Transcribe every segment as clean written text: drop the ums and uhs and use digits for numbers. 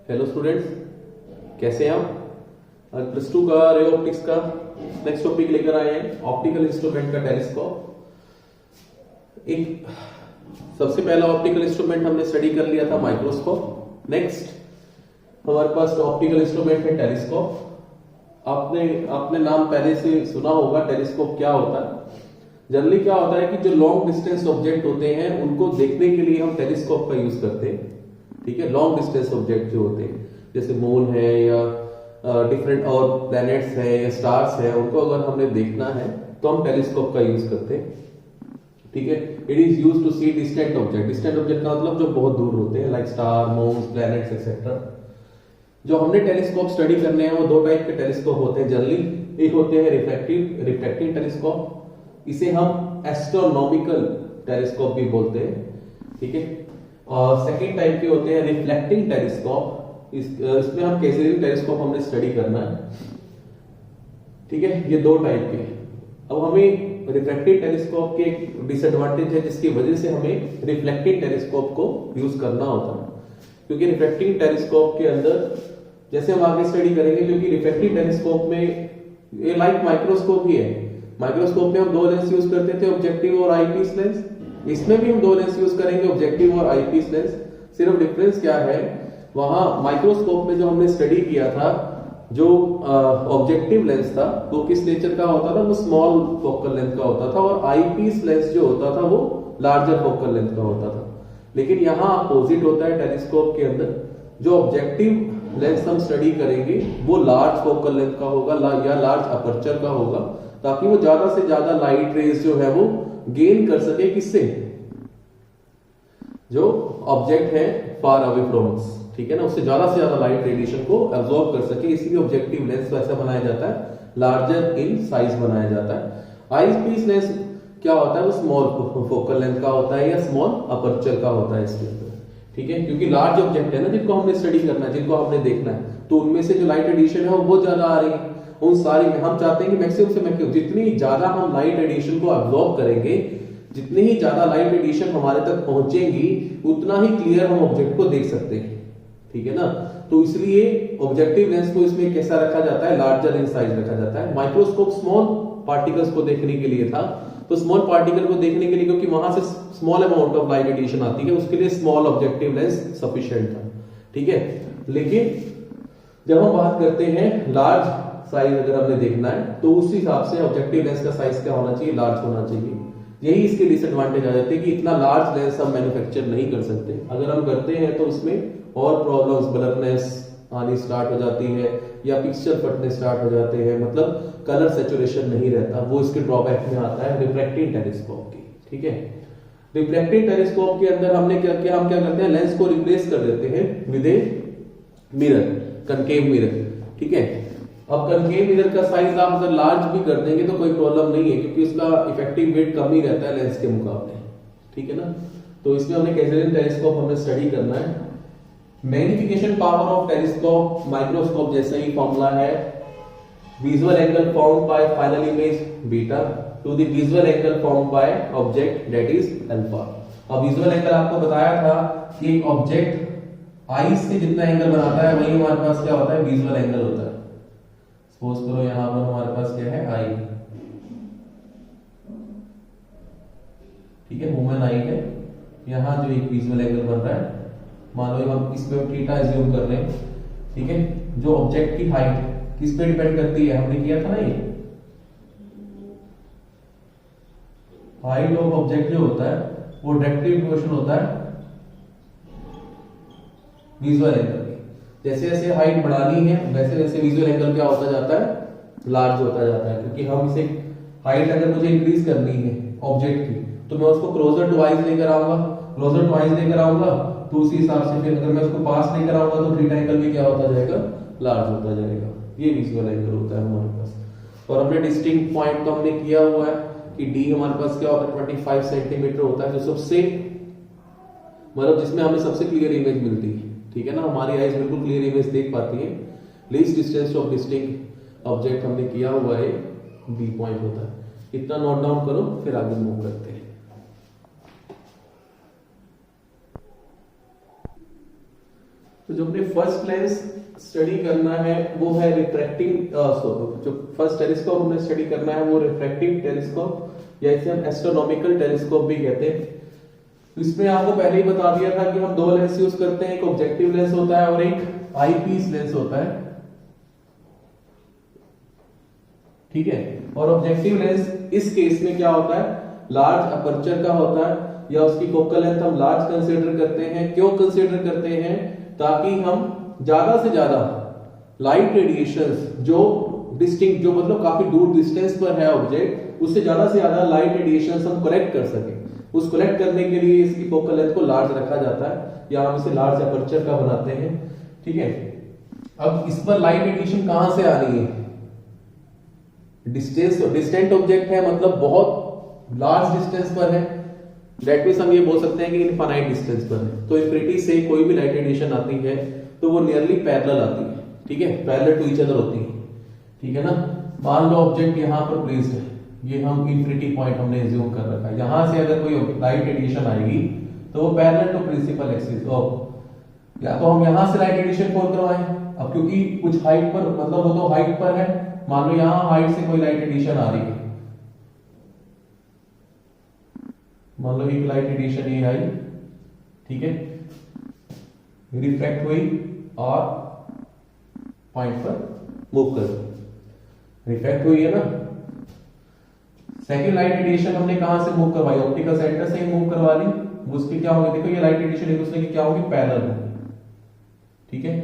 Hello students, कैसे हैं आप? आज प्लस टू का रे ऑप्टिक्स का नेक्स्ट टॉपिक लेकर आए हैं, ऑप्टिकल इंस्ट्रूमेंट का टेलीस्कोप। एक सबसे पहला ऑप्टिकल इंस्ट्रूमेंट हमने स्टडी कर लिया था माइक्रोस्कोप। नेक्स्ट हमारे पास ऑप्टिकल इंस्ट्रूमेंट है टेलीस्कोप। आपने नाम पहले से सुना होगा, टेलीस्कोप क्या होता है। जनरली क्या होता है कि जो लॉन्ग डिस्टेंस ऑब्जेक्ट होते हैं उनको देखने के लिए हम टेलीस्कोप का यूज करते हैं। ठीक है, लॉन्ग डिस्टेंस ऑब्जेक्ट जो होते हैं जैसे मून है या डिफरेंट और प्लैनेट्स है या स्टार्स है, उनको अगर हमने देखना है तो हम टेलीस्कोप का यूज करते हैं। ठीक है, it is use to see distant object. Distant object का मतलब जो बहुत दूर होते हैं, like star, moon, planets etcetera. जो हमने टेलीस्कोप स्टडी करने हैं वो दो टाइप के टेलीस्कोप होते हैं जनरली। एक होते हैं रिफ्रैक्टिंग टेलीस्कोप, इसे हम एस्ट्रोनॉमिकल टेलीस्कोप भी बोलते हैं। ठीक है, और सेकेंड टाइप के होते हैं रिफ्लेक्टिंग टेलीस्कोप। इसमें हम कैसेरियन टेलीस्कोप हमने स्टडी करना है। ठीक है, ये दो टाइप के। अब हमें रिफ्रैक्टिव टेलीस्कोप के एक डिसएडवांटेज है जिसकी वजह से हमें रिफ्लेक्टिव टेलीस्कोप को यूज करना होता है, क्योंकि रिफ्रैक्टिव टेलीस्कोप के अंदर जैसे हम आगे स्टडी करेंगे, क्योंकि रिफ्रैक्टिव टेलीस्कोप में ये लाइक माइक्रोस्कोप ही है। माइक्रोस्कोप में हम दो लेंस यूज करते थे, ऑब्जेक्टिव और आईपीस लेंस। इसमें भी हम दो लेंस यूज करेंगे, ऑब्जेक्टिव और आईपीस लेंस। सिर्फ डिफरेंस क्या है, वहां माइक्रोस्कोप में जो हमने स्टडी किया था, जो ऑब्जेक्टिव लेंस था वो किस नेचर का होता था, वो स्मॉल फोकल लेंथ का होता था, और आईपीस लेंस जो होता था वो लार्जर फोकल लेंथ का होता था। लेकिन यहाँ अपोजिट होता है टेलीस्कोप के अंदर। जो ऑब्जेक्टिव लेंस हम स्टडी करेंगे वो लार्ज फोकल लेंथ का होगा या लार्ज अपर्चर का होगा, ताकि वो ज्यादा से ज्यादा लाइट रेज जो है वो गेन कर सके। किससे? जो ऑब्जेक्ट है फार अवे फ्रॉम अस, ठीक है ना, उससे ज्यादा से ज्यादा लाइट रेडिएशन को एब्जॉर्ब कर सके। इसीलिए ऑब्जेक्टिव लेंस वैसा बनाया जाता है, लार्जर इन साइज बनाया जाता है। आईपीस लेंस क्या होता है, वो स्मॉल फोकल लेंथ का होता है या स्मॉल अपर्चर का होता है इसके अंदर। ठीक है, क्योंकि लार्ज ऑब्जेक्ट है ना जिनको हमने स्टडी करना है, जिनको हमने देखना है, तो उनमें से जो लाइट रेडिएशन है वो बहुत ज्यादा आ रही है। उन सारी में हम चाहते हैं कि मैक्सिमम से मैक्सिमम जितनी ज्यादा हम लाइट रेडिएशन को एब्जॉर्ब करेंगे, जितनी ही ज्यादा लाइट रेडिएशन हमारे तक पहुंचेंगी, उतना ही क्लियर हम ऑब्जेक्ट को देख सकते हैं। ठीक है ना, तो इसलिए ऑब्जेक्टिव लेंस को इसमें कैसा रखा जाता है, लार्जर इन साइज रखा जाता है। माइक्रोस्कोप स्मॉल पार्टिकल्स को देखने के लिए था, तो स्मॉल पार्टिकल को देखने के लिए, क्योंकि वहां से small amount of light radiation आती है, उसके लिए स्मॉल ऑब्जेक्टिव लेंस सफिशिएंट था। ठीक है, लेकिन जब हम बात करते हैं लार्ज साइज अगर हमने देखना है, तो उस हिसाब से ऑब्जेक्टिव लेंस का साइज क्या होना चाहिए, लार्ज होना चाहिए। यही इसके डिसएडवांटेज आ जाते हैं कि इतना लार्ज लेंस हम मैन्युफैक्चर नहीं कर सकते। अगर हम करते हैं तो उसमें और प्रॉब्लम्स, ब्लरनेस आनी स्टार्ट हो जाती है या पिक्चर फटने स्टार्ट हो जाते हैं, मतलब कलर सैचुरेशन नहीं रहता। वो इसके ड्रॉबैक में आता है रिफ्रैक्टिव टेलीस्कोप की। ठीक है, रिफ्रैक्टिव टेलीस्कोप के अंदर हमने क्या किया, हम क्या करते हैं, लेंस को रिप्लेस कर देते हैं with a mirror, concave mirror. ठीक है, अब कनकेव मिरर का साइज आप अगर लार्ज भी कर देंगे तो कोई प्रॉब्लम नहीं है, क्योंकि उसका इफेक्टिव वेट कम ही रहता है लेंस के मुकाबले। ठीक है ना, तो इसमें हमने कैसेरियन टेलीस्कोप हमने स्टडी करना है। Magnification power of telescope microscope जैसा ही फॉर्मूला है, visual angle formed by final image beta two the visual angle formed by object that is alpha. अब विजुअल एंगल आपको बताया था कि एक ऑब्जेक्ट आई से जितना एंगल बनाता है वही हमारे पास क्या होता है, विजुअल एंगल होता है। सपोज करो यहां पर हमारे पास क्या है, आई। ठीक है, वुमन आई है। यहां जो एक विजुअल एंगल बन रहा है, मान लो हम इसमें थीटा एज्यूम कर रहे हैं। ठीक है, जो ऑब्जेक्ट की हाइट किस पे डिपेंड करती है, हमने किया था ना, ये हाइट ऑफ ऑब्जेक्ट जो होता है वो डायरेक्टली प्रोपोर्शनल होता है विजुअल एंगल की। जैसे जैसे हाइट बढ़ानी है वैसे वैसे विजुअल एंगल क्या होता जाता है, लार्ज होता जाता है। क्योंकि हम इसे हाइट अगर मुझे इंक्रीज करनी है ऑब्जेक्ट की, तो मैं उसको क्लोजर टू आइज लेकर आऊंगा, क्लोजर टू आइज लेकर आऊंगा, तो उसी हिसाब से फिर अगर मैं उसको पास लेकर आऊंगा तो थीटा एंगल भी क्या होता जाएगा, लार्ज होता जाएगा। ये विजुअल एंगल होता है हमारे पास। और हमने डिस्टिंक्ट पॉइंट तो हमने किया हुआ है कि डी हमारे पास क्या होता है, 25 सेंटीमीटर होता है, जो सबसे मतलब जिसमें हमें सबसे क्लियर इमेज मिलती है। ठीक है ना, हमारी आईज बिल्कुल क्लियर इमेज देख पाती है। Least distance of distinct object हमने किया हुआ है, बी पॉइंट होता है। इतना नोट डाउन करो, फिर आगे मूव करते हैं। तो जो अपने फर्स्ट लेंस स्टडी करना है वो है रिफ्रैक्टिंग, जो फर्स्ट टेलीस्कोप हमने स्टडी करना है वो रिफ्रैक्टिव टेलीस्कोप या इसे हम एस्ट्रोनॉमिकल टेलीस्कोप भी कहते हैं। तो इसमें आपको पहले ही बता दिया था कि हम दो लेंस यूज करते हैं, एक ऑब्जेक्टिव लेंस होता है और एक आईपीस लेंस होता है, ठीक है। और ऑब्जेक्टिव लेंस इस केस में क्या होता है, लार्ज अपर्चर का होता है या उसकी फोकल लेंथ हम लार्ज कंसीडर करते हैं। क्यों कंसीडर करते हैं, ताकि हम ज्यादा से ज्यादा लाइट रेडिएशंस जो डिस्टिंक्ट, जो मतलब काफी दूर डिस्टेंस पर है ऑब्जेक्ट, उससे ज्यादा से ज्यादा लाइट रेडिएशंस हम कलेक्ट कर सकें। उस कलेक्ट करने के लिए इसकी फोकल लेंथ को लार्ज रखा जाता है या हम इसे लार्ज अपर्चर का बनाते हैं, ठीक है। अब इस पर लाइट रेडिएशन कहां से आ रही है, डिस्टेंट ऑब्जेक्ट है, मतलब बहुत लार्ज डिस्टेंस पर है, दैट मींस हम ये बोल सकते हैं कि इनफाइनाइट डिस्टेंस पर है। तो इंफिनिटी से कोई भी लाइट रेडिएशन आती है तो वो नियरली पैरेलल आती है, ठीक है, पैरेलल टू ईच अदर होती है, ठीक है ना। मान लो ऑब्जेक्ट यहां पर प्लेस्ड है, ये हम इंफिनिटी पॉइंट हमने एज्यूम कर रखा है, यहां से अगर कोई लाइट रेडिएशन आएगी तो वो पैरेलल टू प्रिंसिपल एक्सिस, या तो हम यहां से लाइट रेडिएशन फॉल करवाएं, अब क्योंकि कुछ हाइट पर, मतलब वो तो हाइट पर है, मान लो यहां हाइट से कोई लाइट रेडिएशन आ रही है, मान लो एक लाइट रेडिएशन ये आई, ठीक है, रिफ्रैक्ट हुई और पॉइंट पर मूव कर गई, रिफ्रैक्ट हुई है ना। सेकेंड लाइट रेडिएशन हमने कहां से मूव करवाई, ऑप्टिकल सेंटर से ही मूव करवा ली, उसकी क्या होगी, देखो ये लाइट रेडिएशन एक दूसरे की क्या होगी, पैरेलल होगी, ठीक है,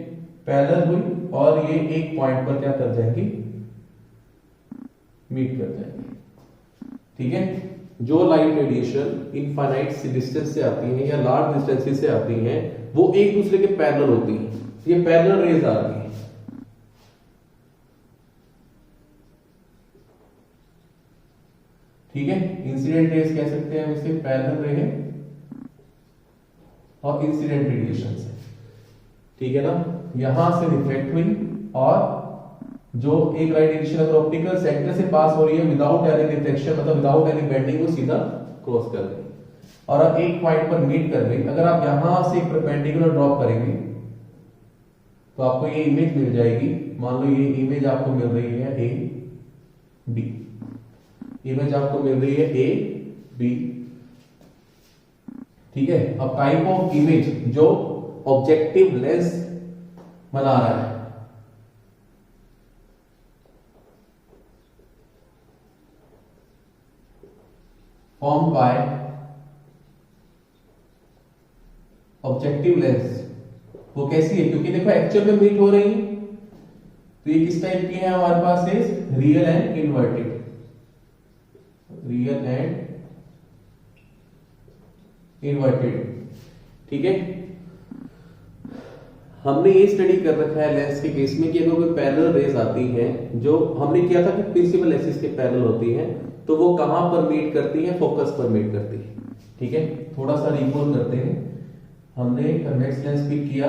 पैरेलल हुई और ये एक पॉइंट पर क्या कर जाएंगी, मीट कर जाएंगे, ठीक है। जो लाइट रेडिएशन इनफाइनाइट डिस्टेंस से आती है या लार्ज डिस्टेंसेस से आती हैं वो एक दूसरे के पैरेलल होती है, ये पैरेलल रेज आ रही है, ठीक है। इंसिडेंट रेज कह सकते हैं हम इसे, पैरेलल रे है और इंसिडेंट रेडिएशन से, ठीक है ना। यहां से रिफ्लेक्ट हुई और जो एक लाइट रेडिएशन अगर ऑप्टिकल सेंटर से पास हो रही है विदाउट एनी डिटेक्शन, मतलब विदाउट एनी बेंडिंग, वो सीधा क्रॉस कर गई और अब एक पॉइंट पर मीट कर गई। अगर आप यहां से परपेंडिकुलर ड्रॉप करेंगे तो आपको ये इमेज मिल जाएगी, मान लो ये इमेज आपको मिल रही है ए बी, इमेज आपको मिल रही है ए बी, ठीक है। अब टाइप ऑफ इमेज जो ऑब्जेक्टिव लेंस बना रहा है, फॉर्म बाय ऑब्जेक्टिव लेंस, वो कैसी है, क्योंकि देखो एक्चुअल में मीट हो रही है, तो ये किस टाइप की है हमारे पास है, real and inverted, real and inverted, ठीक है। हमने ये स्टडी कर रखा है लेंस के केस में कि अगर कोई पैरेलल रेज आती है, जो हमने किया था कि प्रिंसिपल एक्सिस के पैरेलल होती है, तो वो कहां पर मीट करती है, फोकस पर मीट करती है, ठीक है। थोड़ा सा रिकॉल करते हैं, हमने कन्वेक्स लेंस पिक किया,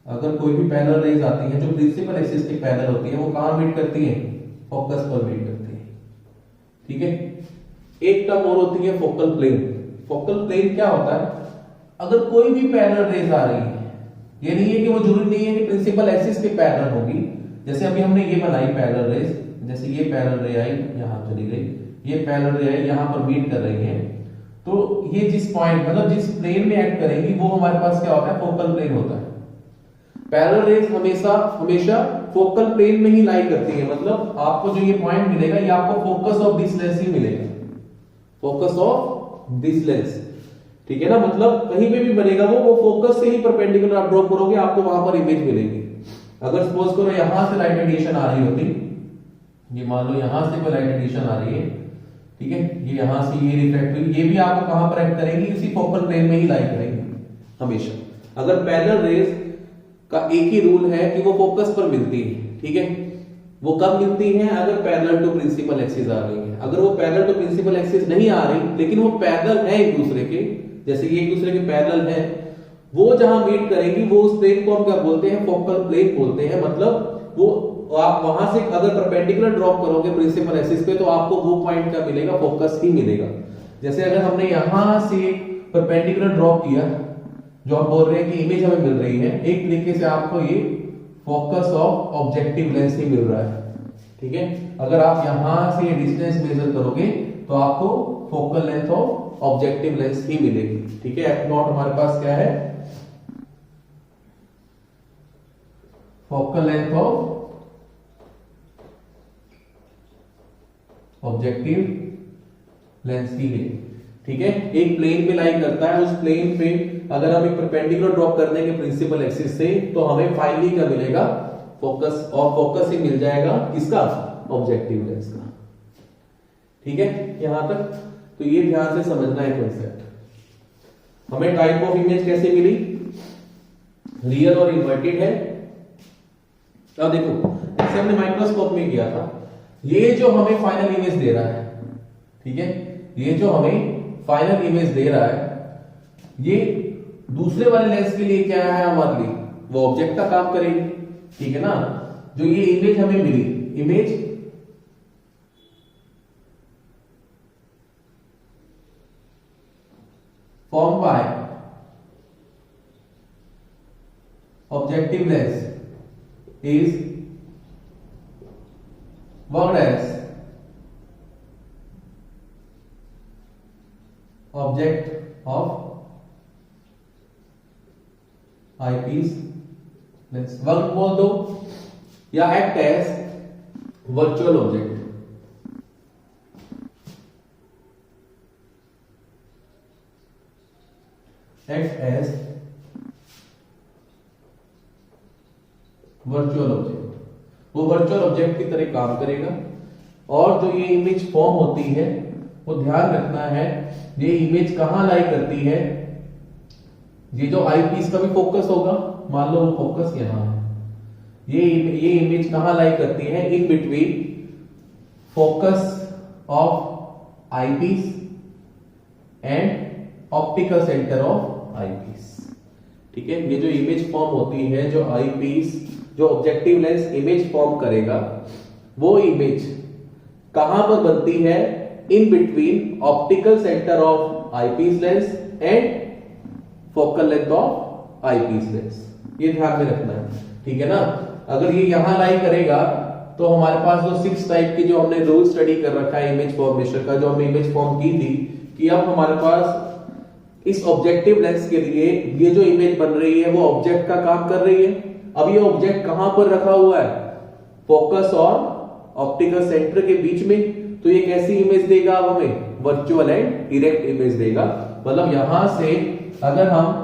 अगर कोई भी पैरेलल रेज आती है जो प्रिंसिपल एक्सिस के पैरेलल होती है, वो कहां मीट करती है, फोकस पर मीट करती है, ठीक है। एक टर्म और होती है फोकल प्लेन। फोकल प्लेन क्या होता है, अगर कोई भी पैरेलल रेज आ रही है, ये नहीं है कि वो जरूरी नहीं है कि प्रिंसिपल एक्सिस के पैरेलल होगी, जैसे अभी हमने ये बनाई पैरेलल रेज, जैसे ये पैरेलल रे आई यहां चली गई, ये पैरेलल रे आई यहां पर मीट कर रही है, तो ये जिस पॉइंट, मतलब जिस प्लेन में एक्ट करेंगी वो हमारे पास क्या होता है, फोकल प्लेन होता है। पैरेलल रेज हमेशा फोकल प्लेन में ही लाई करती है, मतलब आपको जो ये पॉइंट मिलेगा ये आपको फोकस ऑफ दिस लेंस ही मिलेगा, फोकस ऑफ दिस लेंस, ठीक है ना। मतलब कहीं पे भी बनेगा वो फोकस से ही परपेंडिकुलर आप ड्रॉ करोगे, आपको वहां पर इमेज मिलेगी। अगर सपोज करो यहां से लाइट रेडिएशन आ रही होती, ये मान लो यहां से कोई लाइट रेडिएशन आ रही है, ठीक है, ये यहां से ये रिफ्लेक्ट हुई, ये भी आपको कहां पर एक्ट करेंगी, इसी फोकल प्लेन में ही लाई करेंगी हमेशा। अगर पैरेलल रेज का एक ही रूल है कि वो फोकस पर मिलती है, ठीक है। वो कब मिलती है, अगर पैरेलल टू प्रिंसिपल एक्सिस आ रही है। अगर वो पैरेलल टू प्रिंसिपल एक्सिस नहीं आ रही लेकिन वो पैरेलल है एक दूसरे के, जैसे ये एक दूसरे के पैरेलल है, वो जहां मीट करेंगी वो उस प्लेन को हम क्या बोलते हैं, फोकल प्लेन बोलते हैं। मतलब वो आप वहां से अगर परपेंडिकुलर ड्रॉप करोगे प्रिंसिपल एक्सिस पे तो आपको वो पॉइंट क्या मिलेगा, फोकस ही मिलेगा। जैसे अगर हमने यहां से परपेंडिकुलर ड्रॉप किया जो हम बोल रहे हैं कि इमेज हमें मिल रही है, एक तरीके से आपको ये फोकस ऑफ ऑब्जेक्टिव लेंस ही मिल रहा है। ठीक है, अगर आप यहां से डिस्टेंस मेजर करोगे तो आपको focal length of objective lens ही मिलेगी। ठीक है, एफ नॉट हमारे पास क्या है, focal length of objective lens ही है। ठीक है, एक प्लेन पे लाई करता है, उस प्लेन पे अगर हम एक परपेंडिकुलर ड्रॉप कर देंगे प्रिंसिपल एक्सिस से, तो हमें फाइनली क्या मिलेगा, फोकस, और फोकस ही मिल जाएगा किसका, ऑब्जेक्टिव लेंस का। ठीक है, यहां तक तो ये ध्यान से समझना है कॉन्सेप्ट। हमें टाइप ऑफ इमेज कैसे मिली, रियल और इन्वर्टेड है। अब देखो, जैसे हमने माइक्रोस्कोप में किया था, ये जो हमें फाइनल इमेज दे रहा है, ठीक है, ये जो हमें फाइनल इमेज दे रहा है, ये दूसरे वाले लेंस के लिए क्या है हमारे लिए, वो ऑब्जेक्ट का काम करेगी। ठीक है ना, जो ये इमेज हमें मिली, image form by objective lens is worked as object of eyepiece lens. Work बोल दो या act as virtual object. Act as virtual object, वो वर्चुअल ऑब्जेक्ट की तरह काम करेगा। और जो ये इमेज फॉर्म होती है, वो ध्यान रखना है, ये इमेज कहां लाई करती है, ये जो आईपीस का भी फोकस होगा, मान लो वो फोकस यहां है, ये इमेज कहां लाई करती है, in between focus of eyepiece and optical centre of eyepiece. ठीक है, ये जो इमेज फॉर्म होती है, जो आईपीस, जो ऑब्जेक्टिव लेंस इमेज फॉर्म करेगा, वो इमेज कहां पर बनती है, in between optical centre of eyepiece lens and focal length of eyepiece lens. ये ध्यान में रखना है। ठीक है ना, अगर ये यहां लाई करेगा तो हमारे पास जो 6 टाइप की जो हमने रूल स्टडी कर रखा है इमेज फॉर्मेशन का, जो हमने इमेज फॉर्म की थी, कि अब हमारे पास इस ऑब्जेक्टिव लेंस के लिए ये जो इमेज बन रही है वो ऑब्जेक्ट का काम कर रही है। अब ये ऑब्जेक्ट कहां पर रखा हुआ है, फोकस और ऑप्टिकल सेंटर के बीच में, तो ये कैसी इमेज देगा अब हमें, वर्चुअल एंड डायरेक्ट इमेज देगा। मतलब यहां से अगर हम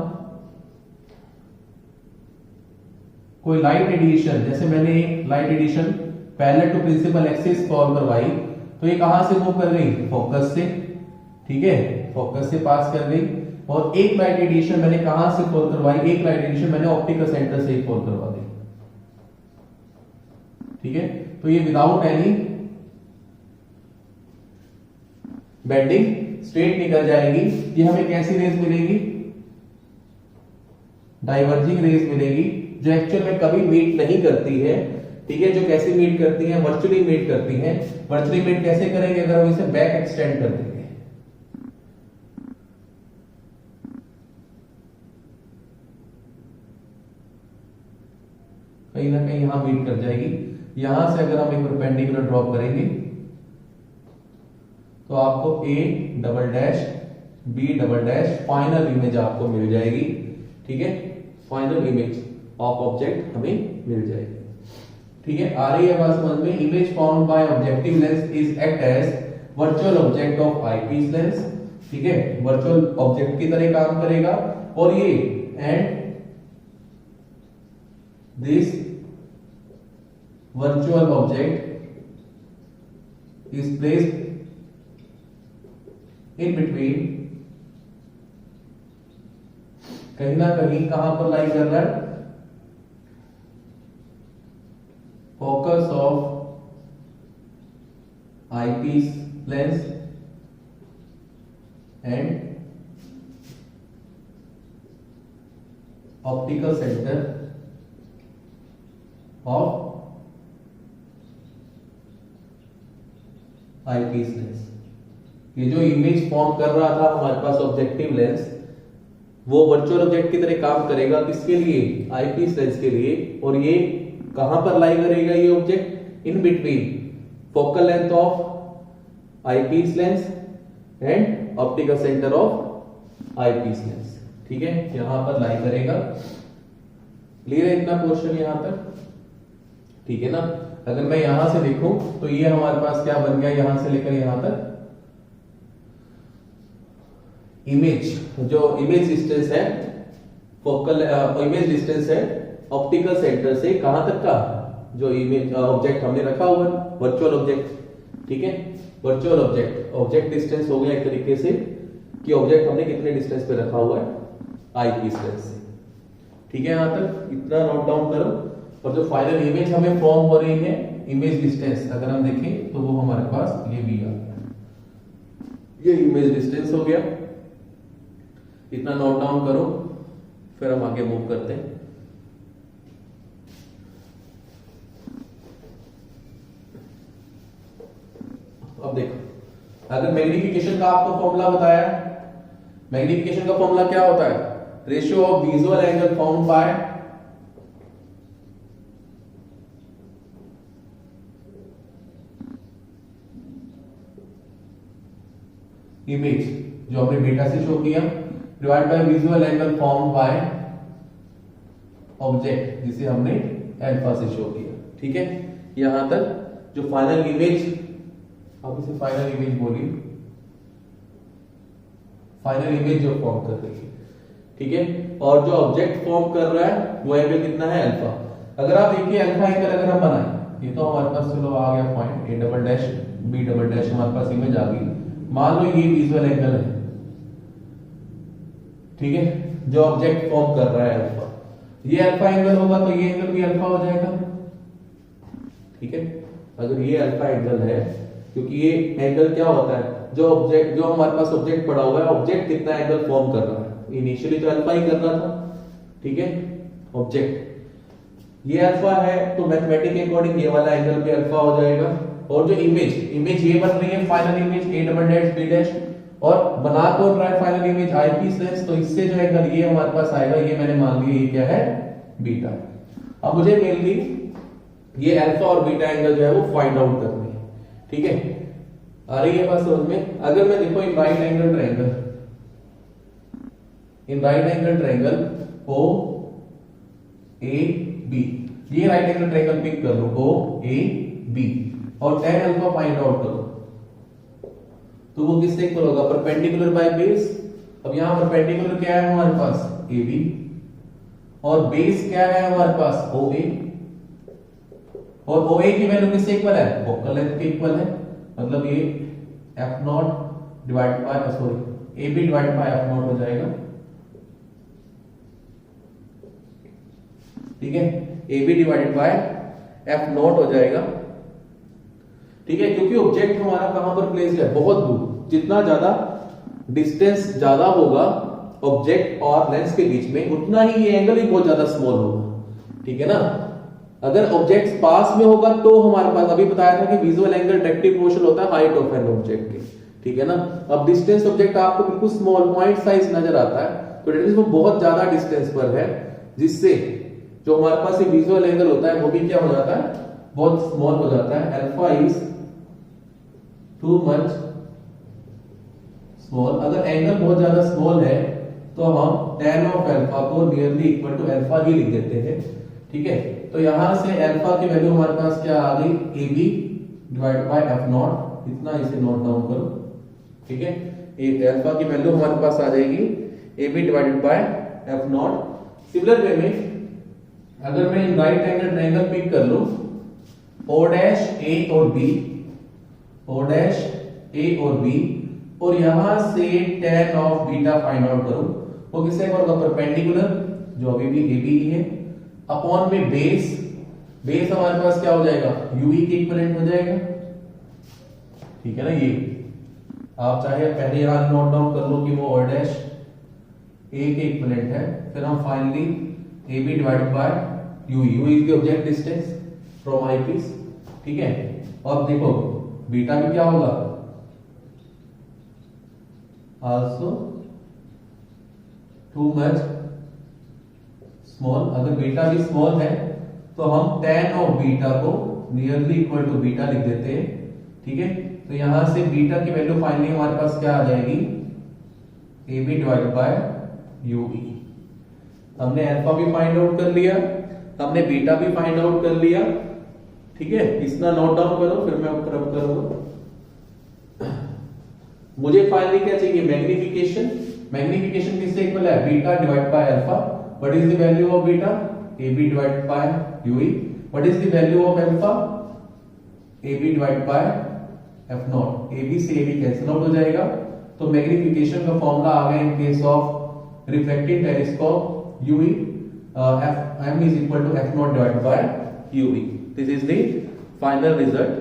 कोई लाइट रेडिएशन, जैसे मैंने light radiation parallel to principal axis follow करवाई, तो ये कहां से मूव कर गई, फोकस से। ठीक है, फोकस से पास कर गई। और एक लाइट रेडिएशन मैंने कहां से फॉलो करवाई, एक लाइट रेडिएशन मैंने ऑप्टिकल सेंटर से ही फॉलो करवा दी। ठीक है, तो ये विदाउट एनी बेंडिंग स्ट्रेट निकल जाएगी। ये हमें कैसी रेज मिलेगी, डाइवर्जिंग रेज मिलेगी, जो एक्चुअल में कभी मीट नहीं करती है। ठीक है, जो कैसे मीट करती है, वर्चुअली मीट करती है। वर्चुअली मीट कैसे करेंगे, अगर हम इसे बैक एक्सटेंड कर देंगे, कहीं ना कहीं यहां मीट कर जाएगी। यहां से अगर हम एक परपेंडिकुलर ड्रॉप करेंगे तो आपको A double dash B double dash final image आपको मिल जाएगी। ठीक है, फाइनल इमेज ऑफ ऑब्जेक्ट हमें मिल जाएगी। ठीक है, आ रही है बात समझ में। Image formed by objective lens is act as virtual object of eyepiece lens. ठीक है, वर्चुअल ऑब्जेक्ट की तरह काम करेगा। और ये and this virtual object is placed in between, कहीं ना कहीं कहां पर लाई कर रहा है, focus of eyepiece lens and optical centre of eyepiece lens. ये जो इमेज फॉर्म कर रहा था हमारे पास ऑब्जेक्टिव लेंस, वो वर्चुअल ऑब्जेक्ट की तरह काम करेगा, किसके लिए, आईपीस लेंस के लिए। और ये कहां पर लाई करेगा ये object, in between focal length of eyepiece lens and optical centre of eyepiece lens. ठीक है, यहां पर लाई करेगा। क्लियर है इतना पोर्शन यहां तक, ठीक है ना। अगर मैं यहां से देखूं तो ये हमारे पास क्या बन गया, यहां से लेकर यहां तक इमेज, जो इमेज डिस्टेंस है फोकल इमेज डिस्टेंस है ऑप्टिकल सेंटर से कहां तक का, जो इमेज ऑब्जेक्ट हमने रखा हुआ है वर्चुअल ऑब्जेक्ट। ठीक है, वर्चुअल ऑब्जेक्ट डिस्टेंस हो गया एक तरीके से कि ऑब्जेक्ट हमने कितने डिस्टेंस पे रखा हुआ है आईपीस लेंस से। ठीक है, यहां तक इतना नोट डाउन करो। और जो फाइनल इमेज हमें फॉर्म हो रही है, इमेज डिस्टेंस अगर हम देखें तो वो हमारे पास ये भी आ गया, ये इमेज डिस्टेंस हो गया। इतना नोट डाउन करो, फिर हम आगे मूव करते हैं। अब देखो, अगर मैग्निफिकेशन का आपको फॉर्मूला बताया, मैग्निफिकेशन का फॉर्मूला क्या होता है, ratio of visual angle found by image, जो हमने बीटा से शो किया, divide by visual angle found by object, जिसे हमने अल्फा से शो किया। ठीक है, यहां तक जो फाइनल इमेज, आप इसे फाइनल इमेज बोलिए, फाइनल इमेज जो फॉर्म कर रही है। ठीक है, और जो ऑब्जेक्ट फॉर्म कर रहा है वो एंगल कितना है, अल्फा। अगर आप देखिए अल्फा एंगल अगर हम बनाए, ये तो हमारे पास चलो आ गया point, A double dash B double dash हमारे पास इमेज आ गई। मान लो ये विजुअल एंगल है, ठीक है, जो ऑब्जेक्ट फॉर्म कर रहा है अल्फा, ये अल्फा एंगल होगा तो ये एंगल भी अल्फा हो जाएगा। ठीक है, अगर ये अल्फा एंगल है, क्योंकि ये एंगल क्या होता है, जो ऑब्जेक्ट, जो हमारे पास ऑब्जेक्ट पड़ा हुआ है, ऑब्जेक्ट कितना एंगल फॉर्म कर रहा है, इनिशियली तो अल्फा ही कर रहा था। ठीक है, ऑब्जेक्ट ये अल्फा है तो मैथमेटिक के अकॉर्डिंग ये वाला एंगल भी अल्फा हो जाएगा। और जो इमेज ये बन रही है final image A double dash B dash, और बना कौन रहा है फाइनल इमेज आईपीस लेंस, तो इससे जो एंगल ये हमारे पास आएगा, ये मैंने मान लिया ये क्या है, बीटा। अब मुझे मेनली ये अल्फा और बीटा एंगल जो है वो फाइंड आउट करनी है। ठीक है, आ रही है बात समझ में। अगर मैं देखो in right angle triangle, in right angle triangle O A B, ये राइट एंगल ट्रायंगल पिक कर लो ओ ए बी, और tan अल्फा फाइंड आउट करो, तो वो किससे इक्वल होगा, परपेंडिकुलर बाय बेस। अब यहां परपेंडिकुलर क्या है हमारे पास, ए बी, और बेस क्या है हमारे पास, ओ ए, और ओ ए की वैल्यू किससे इक्वल है, फोकल लेंथ के इक्वल है। मतलब ये F naught divide by, sorry A B divide by F naught हो जाएगा। ठीक है, A B divided by F naught हो जाएगा। ठीक है, क्योंकि ऑब्जेक्ट हमारा कहां पर प्लेस्ड है, बहुत दूर, जितना ज्यादा डिस्टेंस ज्यादा होगा ऑब्जेक्ट और लेंस के बीच में, उतना ही ये एंगल भी बहुत ज्यादा स्मॉल होगा। ठीक है ना, अगर ऑब्जेक्ट पास में होगा तो हमारे पास अभी बताया था कि विजुअल एंगल डायरेक्टली प्रोपोर्शनल होता है हाइट ऑफ एन ऑब्जेक्ट के। ठीक है ना, अब डिस्टेंस ऑब्जेक्ट आपको बिल्कुल स्मॉल पॉइंट साइज नजर आता है, तो डेट मींस वो बहुत ज्यादा डिस्टेंस पर है, जिससे जो हमारे पास ये विजुअल एंगल होता है वो भी क्या हो जाता है, बहुत स्मॉल हो जाता है। Alpha is to much small. अगर एंगल बहुत ज्यादा स्मॉल है तो हम tan ऑफ अल्फा को नियरली इक्वल टू अल्फा ही लिख देते हैं। ठीक है, तो यहां से अल्फा की वैल्यू हमारे पास क्या आ गई, A B divide by F naught, इतना इसे नोट डाउन करो। ठीक है, ये अल्फा की वैल्यू हमारे पास आ जाएगी A B divided by F naught. Similar way में अगर मैं राइट एंगल ट्रायंगल पिक कर लूं, ओ डैश ए और बी, ओ डैश ए और बी, और यहां से tan of beta find out करूं, वो किससे होगा, परपेंडिकुलर, जो अभी भी ए बी है, अपॉन में बेस, बेस हमारे पास क्या हो जाएगा, यूई के इक्विवेलेंट हो जाएगा। ठीक है ना, ये आप चाहे पहले यहां नोट डाउन कर लो कि वो ओ डैश ए के इक्विवेलेंट है, फिर हम finally A B divided by u e, u e is the object distance from eyepiece. ठीक है, और देखो बीटा भी क्या होगा, also टू मच स्मॉल, अगर बीटा भी स्मॉल है तो हम tan ऑफ बीटा को नियरली इक्वल टू बीटा लिख देते हैं, ठीक है। तो यहां से बीटा की वैल्यू फाइनली हमारे पास क्या आ जाएगी, A B divided by u e. हमने अल्फा भी फाइंड आउट कर लिया, हमने बीटा भी फाइंड आउट कर लिया, ठीक है। इतना नोट डाउन करो, फिर मैं उत्तर अब करूंगा। मुझे फाइनली क्या चाहिए, मैग्निफिकेशन। मैग्निफिकेशन किससे इक्वल है, beta divide by alpha. What is the value of beta, A B divide by u e. What is the value of alpha, A B divide by F naught. A B से A B cancel out हो जाएगा, तो magnification का formula आ गया in case of reflecting telescope u e, F M is equal to F naught divided by u e. This is the final result,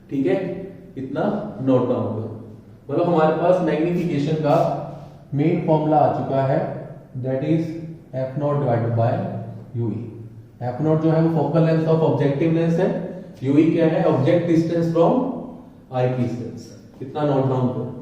ठीक है। इतना नोट डाउन करो। मतलब हमारे पास मैग्निफिकेशन का मेन फॉर्मूला आ चुका है, that is F naught divided by u e. F naught जो है वो focal length of objective lens है, यूई क्या है, object distance from eyepiece lens. इतना नोट डाउन करो।